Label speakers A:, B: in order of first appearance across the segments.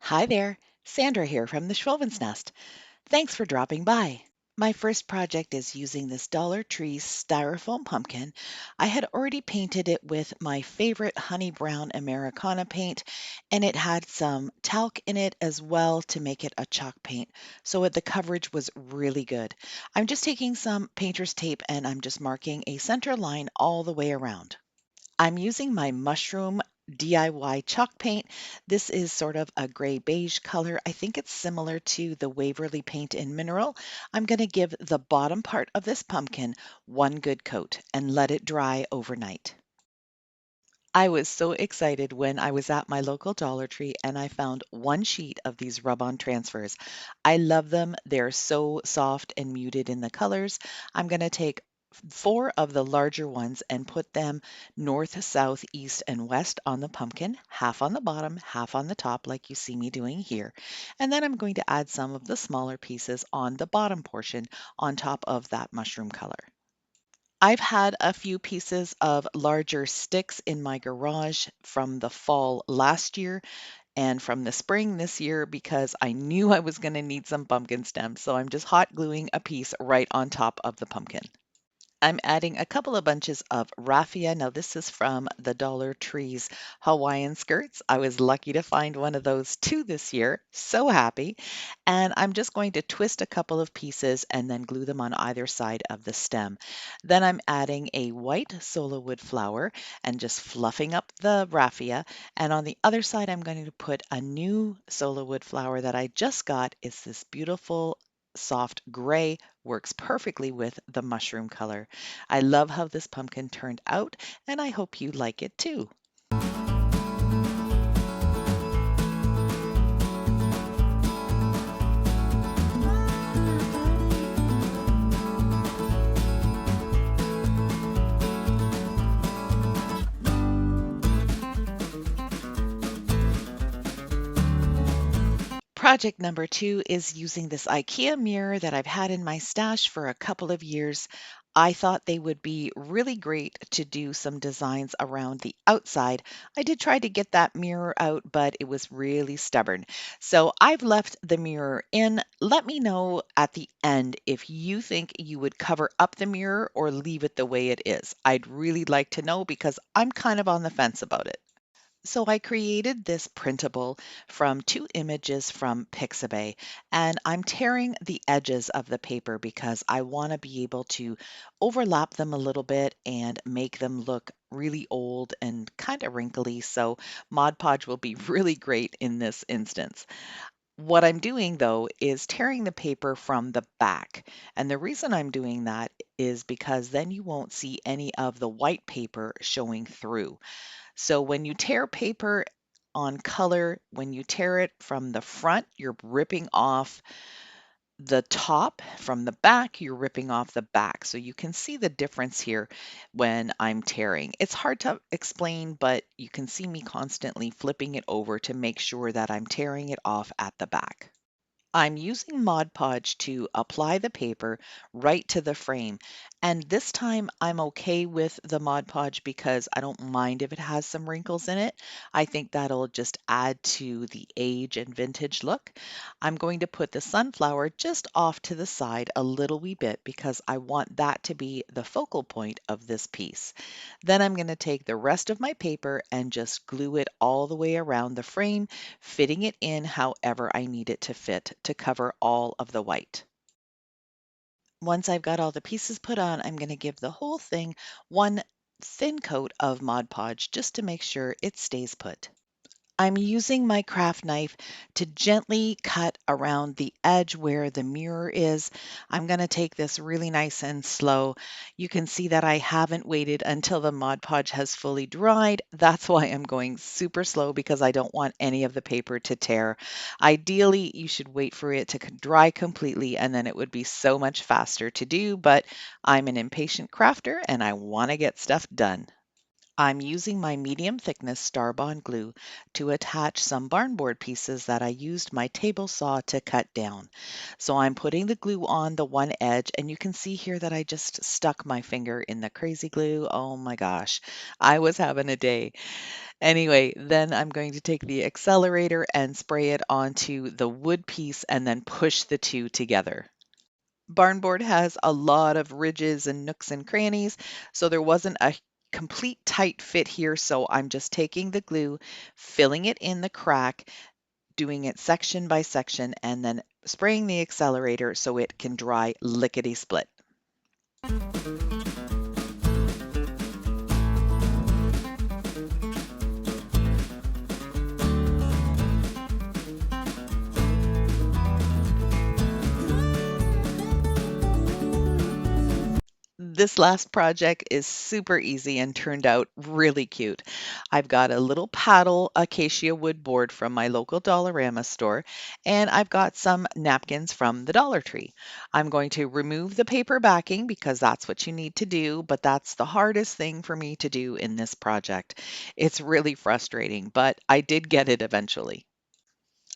A: Hi there, Sandra here from the Schwowin's Nest. Thanks for dropping by. My first project is using this Dollar Tree styrofoam pumpkin. I had already painted it with my favorite honey brown Americana paint, and it had some talc in it as well to make it a chalk paint. The coverage was really good. I'm just taking some painter's tape and I'm just marking a center line all the way around. I'm using my mushroom DIY chalk paint. This is sort of a gray beige color. I think it's similar to the Waverly paint in mineral. I'm going to give the bottom part of this pumpkin one good coat and let it dry overnight. I was so excited when I was at my local Dollar Tree and I found one sheet of these rub-on transfers. I love them. They're so soft and muted in the colors. I'm going to take four of the larger ones and put them north, south, east, and west on the pumpkin, half on the bottom, half on the top, like you see me doing here. And then I'm going to add some of the smaller pieces on the bottom portion on top of that mushroom color. I've had a few pieces of larger sticks in my garage from the fall last year and from the spring this year because I knew I was going to need some pumpkin stems. So I'm just hot gluing a piece right on top of the pumpkin. I'm adding a couple of bunches of raffia. Now, this is from the Dollar Tree's Hawaiian skirts. I was lucky to find one of those too this year. So happy. And I'm just going to twist a couple of pieces and then glue them on either side of the stem. Then I'm adding a white Sola wood flower and just fluffing up the raffia. And on the other side, I'm going to put a new Sola wood flower that I just got. It's this beautiful soft gray, works perfectly with the mushroom color. I love how this pumpkin turned out, and I hope you like it too. Project number two is using this IKEA mirror that I've had in my stash for a couple of years. I thought they would be really great to do some designs around the outside. I did try to get that mirror out, but it was really stubborn. So I've left the mirror in. Let me know at the end if you think you would cover up the mirror or leave it the way it is. I'd really like to know because I'm kind of on the fence about it. So I created this printable from two images from Pixabay, and I'm tearing the edges of the paper because I want to be able to overlap them a little bit and make them look really old and kind of wrinkly. So Mod Podge will be really great in this instance. What I'm doing though is tearing the paper from the back. And the reason I'm doing that is because then you won't see any of the white paper showing through. So when you tear paper on color, when you tear it from the front, you're ripping off the top. From the back, you're ripping off the back. So you can see the difference here when I'm tearing. It's hard to explain, but you can see me constantly flipping it over to make sure that I'm tearing it off at the back. I'm using Mod Podge to apply the paper right to the frame. And this time I'm okay with the Mod Podge because I don't mind if it has some wrinkles in it. I think that'll just add to the age and vintage look. I'm going to put the sunflower just off to the side a little wee bit because I want that to be the focal point of this piece. Then I'm going to take the rest of my paper and just glue it all the way around the frame, fitting it in however I need it to fit to cover all of the white. Once I've got all the pieces put on, I'm going to give the whole thing one thin coat of Mod Podge just to make sure it stays put. I'm using my craft knife to gently cut around the edge where the mirror is. I'm going to take this really nice and slow. You can see that I haven't waited until the Mod Podge has fully dried. That's why I'm going super slow because I don't want any of the paper to tear. Ideally, you should wait for it to dry completely and then it would be so much faster to do, but I'm an impatient crafter and I want to get stuff done. I'm using my medium thickness Star Bond glue to attach some barnboard pieces that I used my table saw to cut down. So I'm putting the glue on the one edge, and you can see here that I just stuck my finger in the crazy glue. Oh my gosh, I was having a day. Anyway, then I'm going to take the accelerator and spray it onto the wood piece and then push the two together. Barnboard has a lot of ridges and nooks and crannies, so there wasn't a complete tight fit here. So I'm just taking the glue, filling it in the crack, doing it section by section, and then spraying the accelerator so it can dry lickety split. This last project is super easy and turned out really cute. I've got a little paddle acacia wood board from my local Dollarama store, and I've got some napkins from the Dollar Tree. I'm going to remove the paper backing because that's what you need to do, but that's the hardest thing for me to do in this project. It's really frustrating, but I did get it eventually.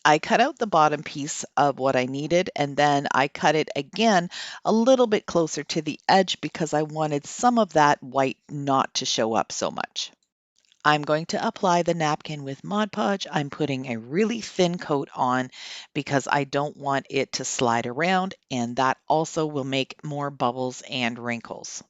A: I cut out the bottom piece of what I needed, and then I cut it again a little bit closer to the edge because I wanted some of that white not to show up so much. I'm going to apply the napkin with Mod Podge. I'm putting a really thin coat on because I don't want it to slide around, and that also will make more bubbles and wrinkles.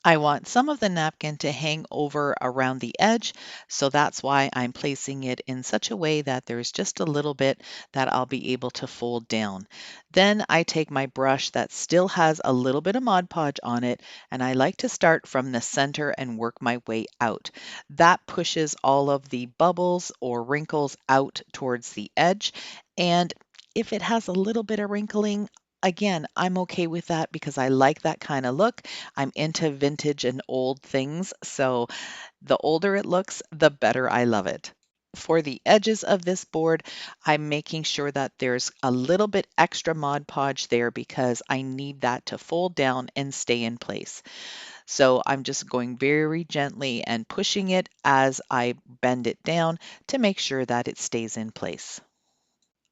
A: I want some of the napkin to hang over around the edge, so that's why I'm placing it in such a way that there's just a little bit that I'll be able to fold down. Then I take my brush that still has a little bit of Mod Podge on it, and I like to start from the center and work my way out. That pushes all of the bubbles or wrinkles out towards the edge, and if it has a little bit of wrinkling, again, I'm okay with that because I like that kind of look. I'm into vintage and old things, so the older it looks, the better I love it. For the edges of this board, I'm making sure that there's a little bit extra Mod Podge there because I need that to fold down and stay in place. So I'm just going very gently and pushing it as I bend it down to make sure that it stays in place.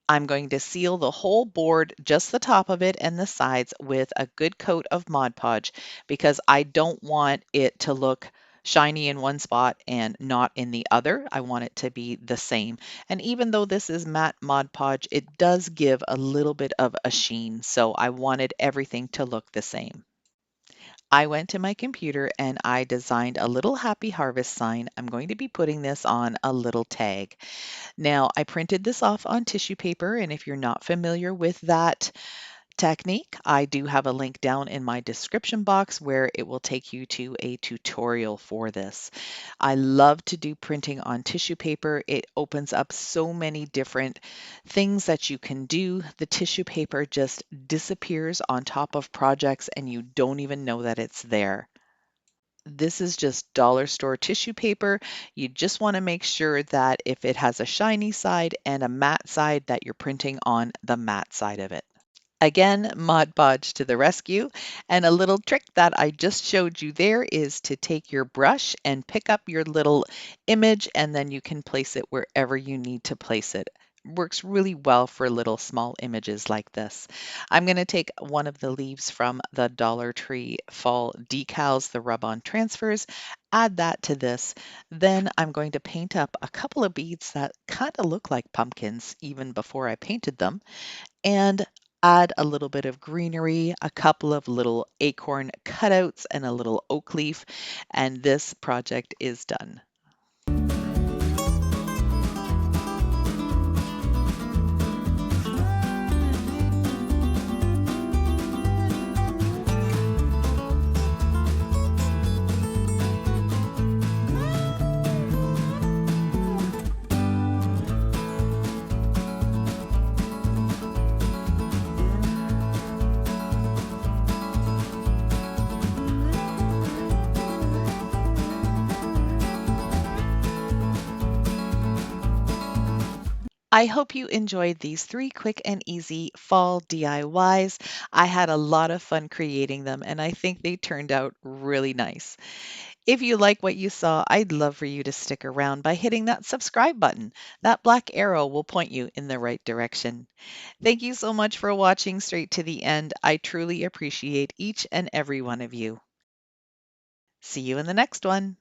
A: I'm going to seal the whole board, just the top of it and the sides, with a good coat of Mod Podge because I don't want it to look shiny in one spot and not in the other. I want it to be the same. And even though this is matte Mod Podge, it does give a little bit of a sheen, so I wanted everything to look the same. I went to my computer and I designed a little happy harvest sign. I'm going to be putting this on a little tag. Now, I printed this off on tissue paper, and if you're not familiar with that technique, I do have a link down in my description box where it will take you to a tutorial for this. I love to do printing on tissue paper. It opens up so many different things that you can do. The tissue paper just disappears on top of projects and you don't even know that it's there. This is just dollar store tissue paper. You just want to make sure that if it has a shiny side and a matte side, that you're printing on the matte side of it. Again, Mod Podge to the rescue. And a little trick that I just showed you there is to take your brush and pick up your little image, and then you can place it wherever you need to place it. Works really well for little small images like this. I'm going to take one of the leaves from the Dollar Tree fall decals, the rub-on transfers, add that to this. Then I'm going to paint up a couple of beads that kind of look like pumpkins even before I painted them, and add a little bit of greenery, a couple of little acorn cutouts, and a little oak leaf, and this project is done. I hope you enjoyed these 3 quick and easy fall DIYs. I had a lot of fun creating them, and I think they turned out really nice. If you like what you saw, I'd love for you to stick around by hitting that subscribe button. That black arrow will point you in the right direction. Thank you so much for watching straight to the end. I truly appreciate each and every one of you. See you in the next one.